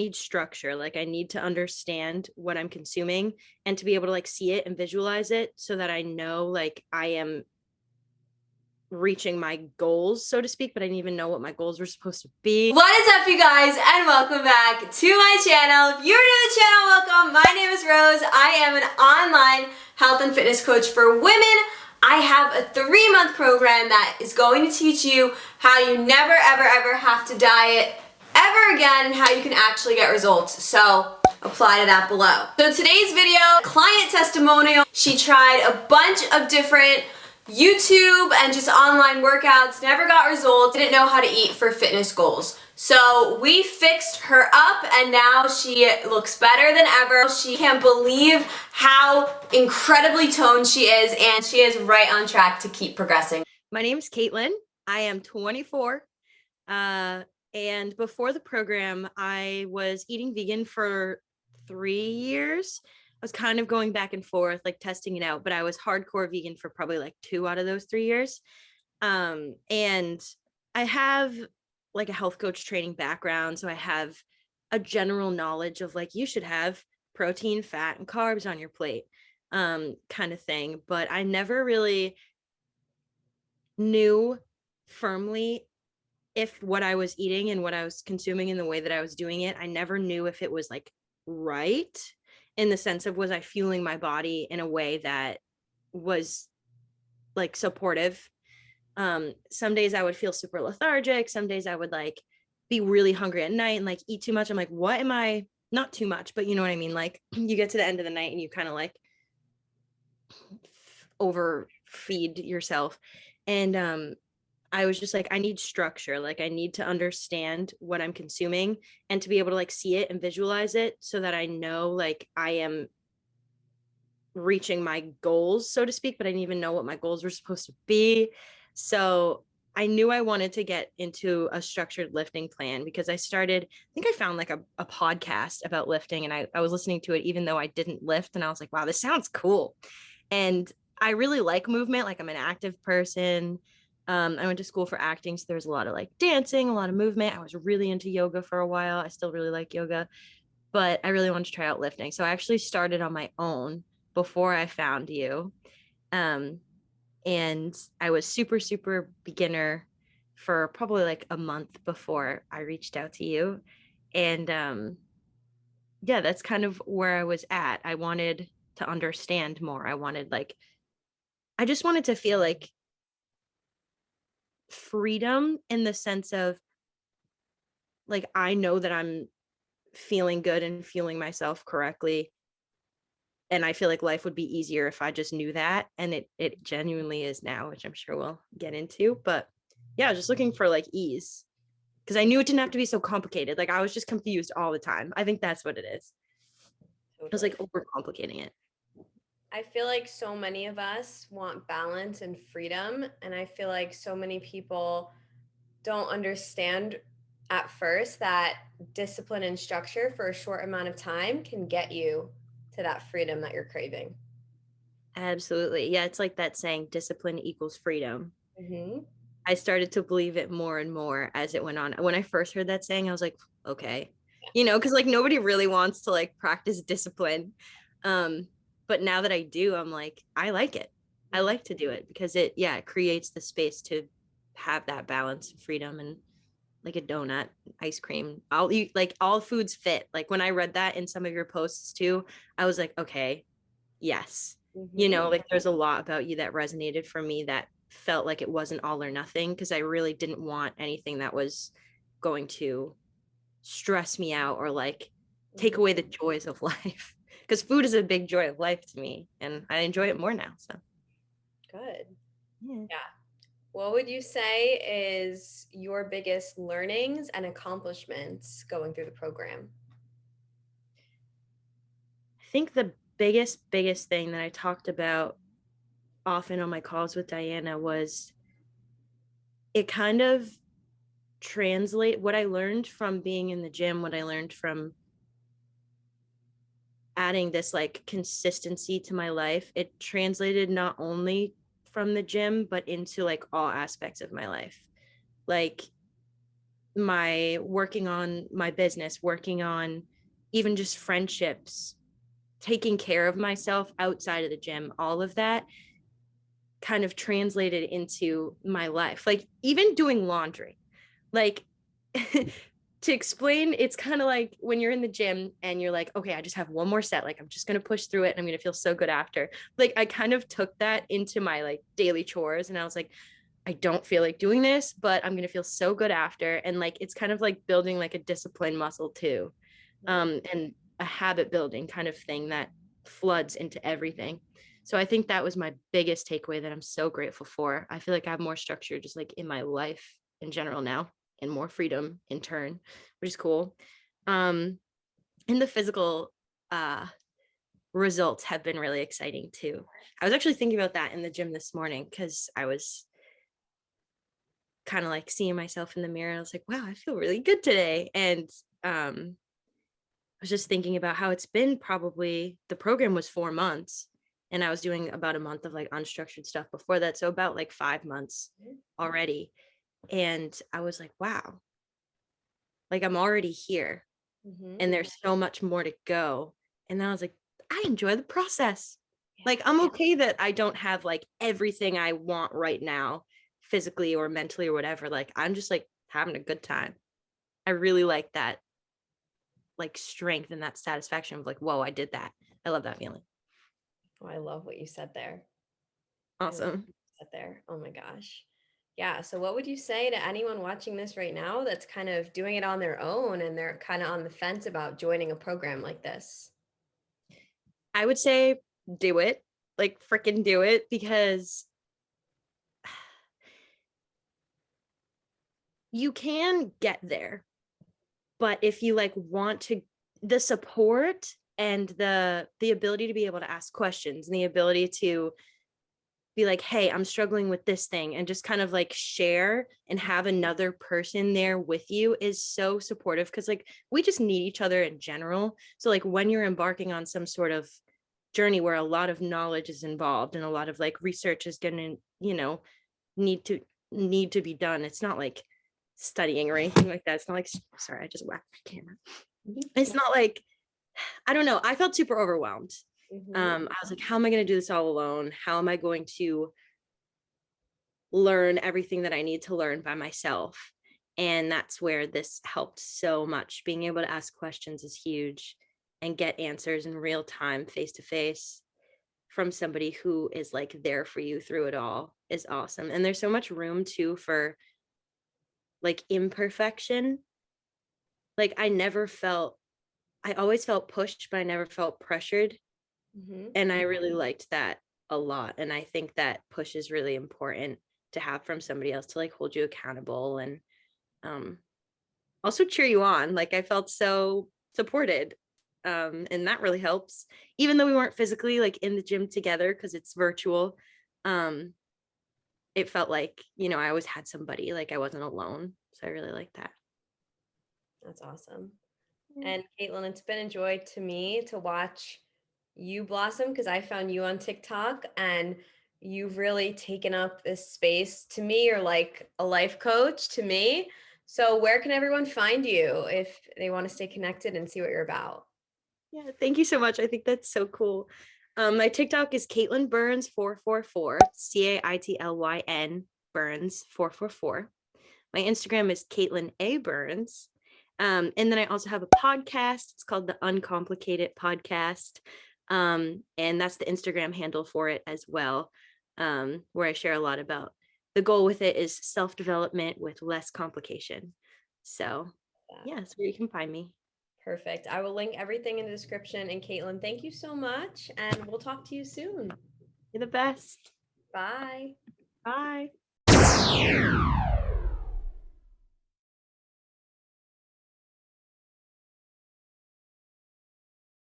need structure. Like I need to understand what I'm consuming and to be able to like see it and visualize it so that I know like I am reaching my goals, so to speak, but I didn't even know what my goals were supposed to be. What is up, you guys, and welcome back to my channel. If you're new to the channel, welcome. My name is Rose. I am an online health and fitness coach for women. I have a 3-month program that is going to teach you how you never, ever have to diet ever again and how you can actually get results. So apply to that below. So today's video, client testimonial. She tried a bunch of different YouTube and just online workouts, never got results, didn't know how to eat for fitness goals. So we fixed her up and now she looks better than ever. She can't believe how incredibly toned she is, and she is right on track to keep progressing. My name's Caitlin. I am 24. And before the program, I was eating vegan for 3 years. I was kind of going back and forth, like testing it out, but I was hardcore vegan for probably like 2 out of those 3 years. And I have like a health coach training background. So I have a general knowledge of like, you should have protein, fat, and carbs on your plate, kind of thing. But I never really knew firmly if what I was eating and what I was consuming and the way that I was doing it, I never knew if it was like right, in the sense of, was I fueling my body in a way that was like supportive. Some days I would feel super lethargic. Some days I would like be really hungry at night and like eat too much. I'm like, what am I, not too much, but you know what I mean? Like you get to the end of the night and you kind of like overfeed yourself. And I was just like, I need structure. Like I need to understand what I'm consuming and to be able to like see it and visualize it so that I know like I am reaching my goals, so to speak, but I didn't even know what my goals were supposed to be. So I knew I wanted to get into a structured lifting plan because I think I found like a podcast about lifting, and I was listening to it even though I didn't lift, and I was like, wow, this sounds cool. And I really like movement. Like I'm an active person. I went to school for acting, so there's a lot of like dancing, a lot of movement. I was really into yoga for a while. I still really like yoga, but I really wanted to try out lifting. So I actually started on my own before I found you. And I was super beginner for probably like a month before I reached out to you. And yeah, that's kind of where I was at. I wanted to understand more. I just wanted to feel like freedom, in the sense of like, I know that I'm feeling good and fueling myself correctly, and I feel like life would be easier if I just knew that, and it genuinely is now, which I'm sure we'll get into. But yeah, I was just looking for like ease, because I knew it didn't have to be so complicated. Like I was just confused all the time. I think that's what it is. I was like overcomplicating it. I feel like so many of us want balance and freedom, and I feel like so many people don't understand at first that discipline and structure for a short amount of time can get you to that freedom that you're craving. Absolutely. Yeah, it's like that saying, discipline equals freedom. Mm-hmm. I started to believe it more and more as it went on. When I first heard that saying, I was like, okay, because like nobody really wants to like practice discipline. But now that I do, I'm like, I like it. I like to do it because it creates the space to have that balance and freedom, and like a donut, ice cream. I'll eat, like all foods fit. Like when I read that in some of your posts too, I was like, okay, yes. Mm-hmm. Like there's a lot about you that resonated for me, that felt like it wasn't all or nothing, because I really didn't want anything that was going to stress me out or like take away the joys of life, because food is a big joy of life to me and I enjoy it more now. So Good. yeah. Yeah. What would you say is your biggest learnings and accomplishments going through the program? I think the biggest thing that I talked about often on my calls with Diana was, it kind of translate what I learned from being in the gym, what I learned from adding this like consistency to my life. It translated not only from the gym, but into like all aspects of my life. Like my working on my business, working on even just friendships, taking care of myself outside of the gym, all of that kind of translated into my life. Like even doing laundry, like to explain, it's kind of like when you're in the gym and you're like, okay, I just have one more set. Like I'm just going to push through it and I'm going to feel so good after. Like I kind of took that into my like daily chores and I was like, I don't feel like doing this, but I'm going to feel so good after. And like, it's kind of like building like a discipline muscle too. And a habit building kind of thing that floods into everything. So I think that was my biggest takeaway that I'm so grateful for. I feel like I have more structure just like in my life in general now and more freedom in turn, which is cool. And the physical results have been really exciting too. I was actually thinking about that in the gym this morning because I was kind of like seeing myself in the mirror. I was like, wow, I feel really good today. And I was just thinking about how it's been probably the program was 4 months and I was doing about a month of like unstructured stuff before that. So about like 5 months already. And I was like, wow, like I'm already here and there's so much more to go. And then I was like, I enjoy the process. Like I'm okay that I don't have like everything I want right now, physically or mentally or whatever. Like I'm just like having a good time. I really like that like strength and that satisfaction of like, whoa, I did that. I love that feeling. Oh, I love what you said there. I love what Awesome. you said there. Oh my gosh. Yeah. So, what would you say to anyone watching this right now that's kind of doing it on their own and they're kind of on the fence about joining a program like this? I would say do it, like freaking do it, because you can get there. But if you like want to, the support and the ability to be able to ask questions and the ability to be like, hey, I'm struggling with this thing, and just kind of like share and have another person there with you is so supportive, because like we just need each other in general. So like when you're embarking on some sort of journey where a lot of knowledge is involved and a lot of like research is going to, need to need to be done, it's not like studying or anything like that. It's not like, sorry, I just whacked my camera. It's not like, I don't know, I felt super overwhelmed. I was like, how am I going to do this all alone? How am I going to learn everything that I need to learn by myself? And that's where this helped so much. Being able to ask questions is huge and get answers in real time, face to face, from somebody who is like there for you through it all is awesome. And there's so much room too for like imperfection. Like I always felt pushed, but I never felt pressured. And I really liked that a lot. And I think that push is really important to have from somebody else to like hold you accountable and um, also cheer you on. Like I felt so supported. And that really helps. Even though we weren't physically like in the gym together because it's virtual, um, it felt like, I always had somebody, like I wasn't alone. So I really like that. That's awesome. And Caitlin, it's been a joy to me to watch you blossom because I found you on TikTok and you've really taken up this space. To me, you're like a life coach to me. So where can everyone find you if they want to stay connected and see what you're about? Yeah, thank you so much. I think that's so cool. My TikTok is Caitlin Burns 444, Caitlyn Burns 444. My Instagram is Caitlin A Burns. And then I also have a podcast. It's called the Uncomplicated Podcast. And that's the Instagram handle for it as well, where I share a lot about the goal with it is self-development with less complication. So yeah, that's where you can find me. Perfect. I will link everything in the description. And Caitlin, thank you so much. And we'll talk to you soon. You're the best. Bye. Bye.